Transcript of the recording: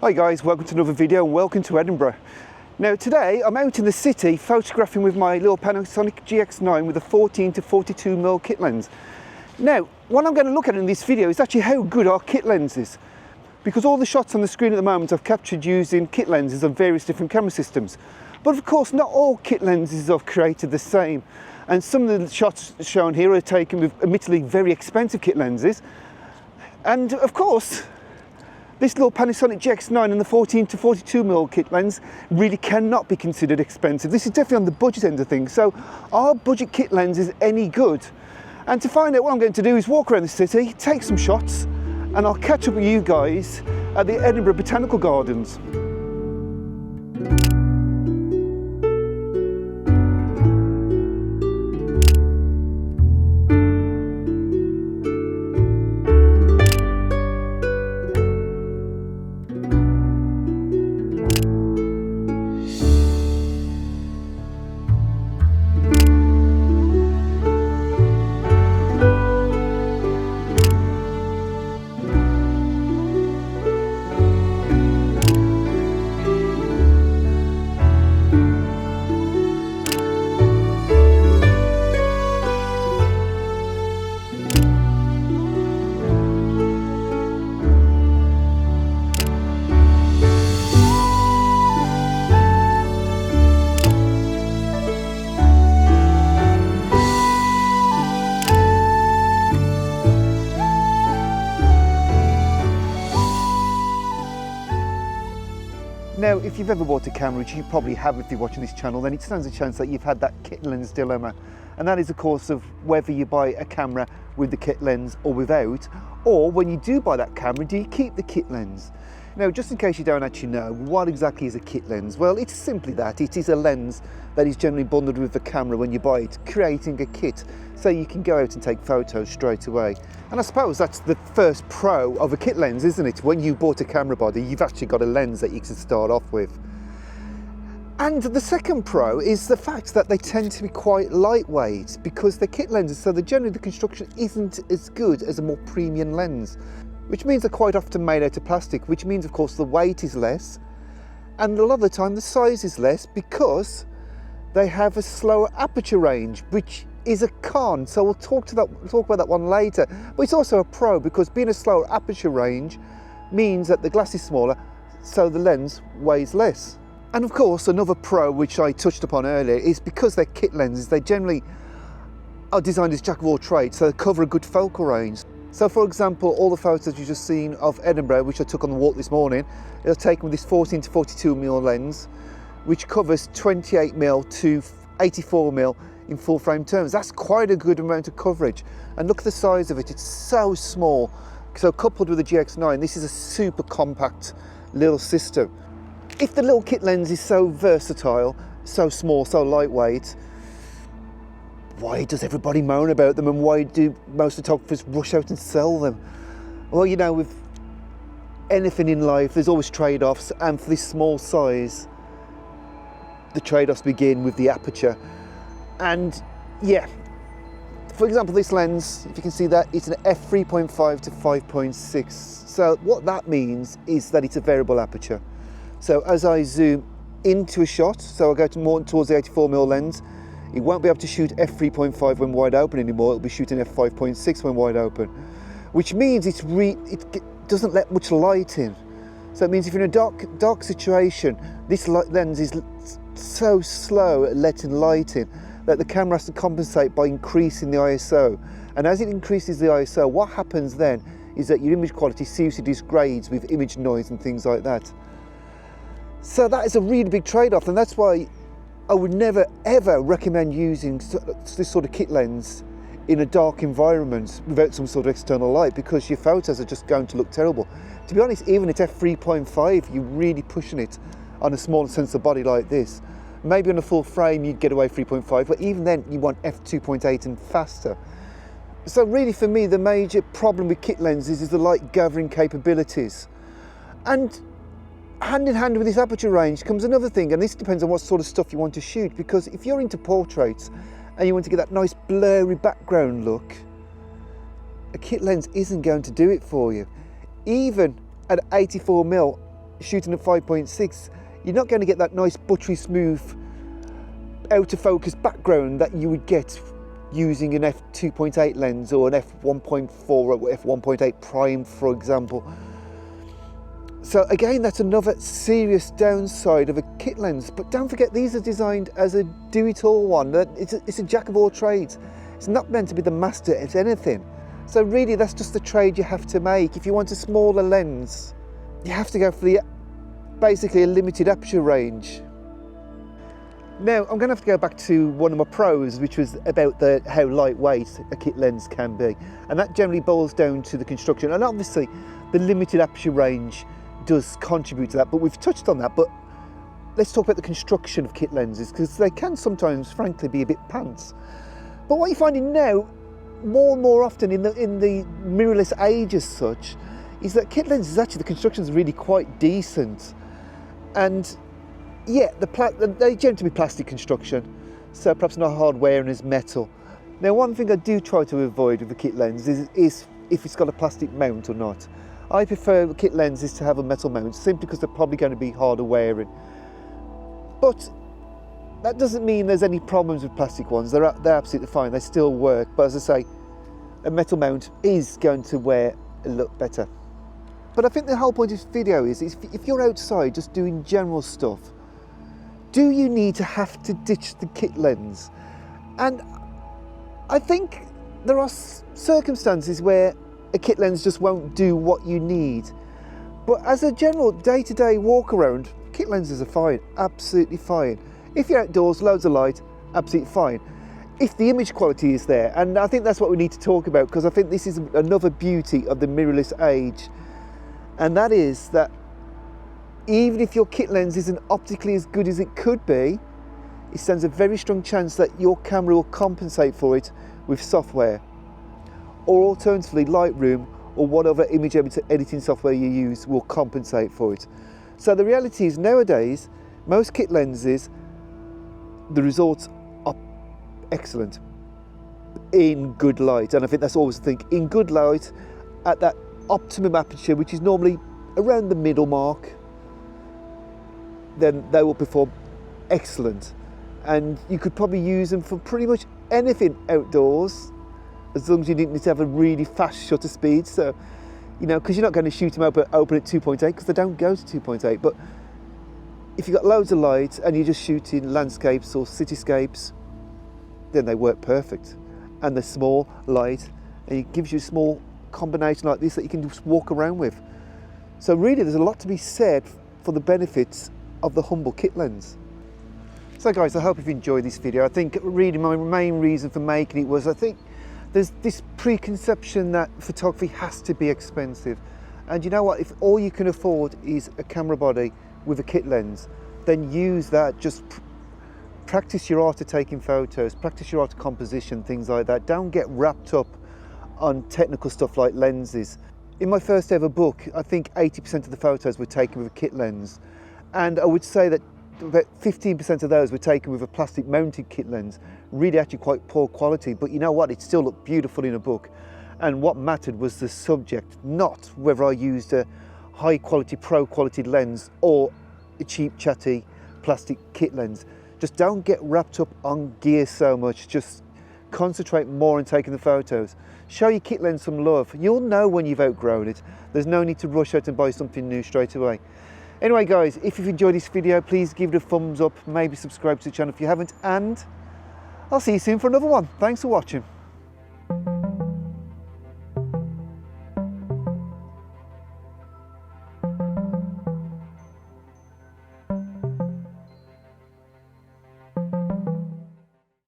Hi guys, welcome to another video and welcome to Edinburgh. Now today I'm out in the city photographing with my little Panasonic GX9 with a 14 to 42mm kit lens. Now what I'm going to look at in this video is actually how good our kit lens is, because all the shots on the screen at the moment I've captured using kit lenses on various different camera systems. But of course not all kit lenses are created the same, and some of the shots shown here are taken with admittedly very expensive kit lenses. And of course this little Panasonic GX9 and the 14 to 42mm kit lens really cannot be considered expensive. This is definitely on the budget end of things. So are budget kit lenses any good? And to find out, what I'm going to do is walk around the city, take some shots, and I'll catch up with you guys at the Edinburgh Botanical Gardens. Now, if you've ever bought a camera, which you probably have if you're watching this channel, then it stands a chance that you've had that kit lens dilemma. And that is, of course, of whether you buy a camera with the kit lens or without, or when you do buy that camera, do you keep the kit lens? Now, just in case you don't actually know, what exactly is a kit lens? Well, it's simply that. It is a lens that is generally bundled with the camera when you buy it, creating a kit so you can go out and take photos straight away. And I suppose that's the first pro of a kit lens, isn't it? When you bought a camera body, you've actually got a lens that you can start off with. And the second pro is the fact that they tend to be quite lightweight because they're kit lenses, so generally the construction isn't as good as a more premium lens, which means they're quite often made out of plastic, which means of course the weight is less, and a lot of the time the size is less because they have a slower aperture range, which is a con. So we'll talk about that one later. But it's also a pro because being a slower aperture range means that the glass is smaller, so the lens weighs less. And of course another pro, which I touched upon earlier, is because they're kit lenses, they generally are designed as jack of all trades, so they cover a good focal range. So for example, all the photos you've just seen of Edinburgh, which I took on the walk this morning, they're taken with this 14 to 42mm lens, which covers 28mm to 84mm in full frame terms. That's quite a good amount of coverage. And look at the size of it, it's so small. So coupled with the GX9, this is a super compact little system. If the little kit lens is so versatile, so small, so lightweight, why does everybody moan about them, and why do most photographers rush out and sell them? Well, you know, with anything in life, there's always trade-offs, and for this small size, the trade-offs begin with the aperture. And yeah, for example, this lens, if you can see that, it's an f3.5 to 5.6. So what that means is that it's a variable aperture. So as I zoom into a shot, so I go more towards the 84mm lens, it won't be able to shoot f3.5 when wide open anymore, it'll be shooting f5.6 when wide open, which means it doesn't let much light in. So it means if you're in a dark situation, this lens is so slow at letting light in that the camera has to compensate by increasing the ISO. And as it increases the ISO, what happens then is that your image quality seriously degrades with image noise and things like that. So that is a really big trade-off, and that's why I would never ever recommend using this sort of kit lens in a dark environment without some sort of external light, because your photos are just going to look terrible. To be honest, even at f3.5, you're really pushing it on a smaller sensor body like this. Maybe on a full frame you'd get away 3.5, but even then you want f2.8 and faster. So really for me the major problem with kit lenses is the light gathering capabilities. And hand in hand with this aperture range comes another thing, and this depends on what sort of stuff you want to shoot, because if you're into portraits and you want to get that nice blurry background look, a kit lens isn't going to do it for you. Even at 84mm, shooting at 5.6, you're not going to get that nice buttery smooth out of focus background that you would get using an f2.8 lens or an f1.4 or f1.8 prime, for example. So again, that's another serious downside of a kit lens. But don't forget, these are designed as a do-it-all one. It's a jack of all trades. It's not meant to be the master at anything. So really, that's just the trade you have to make. If you want a smaller lens, you have to go for basically a limited aperture range. Now, I'm going to have to go back to one of my pros, which was about how lightweight a kit lens can be. And that generally boils down to the construction. And obviously, the limited aperture range does contribute to that, but we've touched on that. But let's talk about the construction of kit lenses, because they can sometimes, frankly, be a bit pants. But what you're finding now, more and more often in the mirrorless age as such, is that kit lenses, actually, the construction is really quite decent. And yeah, they tend to be plastic construction, so perhaps not hard wearing as metal. Now, one thing I do try to avoid with the kit lens is if it's got a plastic mount or not. I prefer kit lenses to have a metal mount, simply because they're probably going to be harder wearing. But that doesn't mean there's any problems with plastic ones. They're absolutely fine, they still work. But as I say, a metal mount is going to wear a lot better. But I think the whole point of this video is if you're outside just doing general stuff, do you need to have to ditch the kit lens? And I think there are circumstances where a kit lens just won't do what you need. But as a general day-to-day walk around, kit lenses are fine, absolutely fine. If you're outdoors, loads of light, absolutely fine. If the image quality is there, and I think that's what we need to talk about, because I think this is another beauty of the mirrorless age, and that is that even if your kit lens isn't optically as good as it could be, it stands a very strong chance that your camera will compensate for it with software, or alternatively Lightroom or whatever image editing software you use will compensate for it. So the reality is, nowadays, most kit lenses, the results are excellent in good light. And I think that's always the thing, in good light, at that optimum aperture, which is normally around the middle mark, then they will perform excellent. And you could probably use them for pretty much anything outdoors, as long as you didn't need to have a really fast shutter speed. So, you know, because you're not going to shoot them open at 2.8, because they don't go to 2.8. But if you've got loads of light and you're just shooting landscapes or cityscapes, then they work perfect. And they're small, light, and it gives you a small combination like this that you can just walk around with. So really, there's a lot to be said for the benefits of the humble kit lens. So guys, I hope you've enjoyed this video. I think really my main reason for making it was, I think there's this preconception that photography has to be expensive. And you know what, if all you can afford is a camera body with a kit lens, then use that. Just practice your art of taking photos, practice your art of composition, things like that. Don't get wrapped up on technical stuff like lenses. In my first ever book, I think 80% of the photos were taken with a kit lens. And I would say that about 15% of those were taken with a plastic mounted kit lens, really actually quite poor quality, but you know what, it still looked beautiful in a book. And what mattered was the subject, not whether I used a high quality, pro quality lens or a cheap chatty plastic kit lens. Just don't get wrapped up on gear so much, just concentrate more on taking the photos. Show your kit lens some love. You'll know when you've outgrown it. There's no need to rush out and buy something new straight away. Anyway guys, if you've enjoyed this video, please give it a thumbs up, maybe subscribe to the channel if you haven't, and I'll see you soon for another one. Thanks for watching.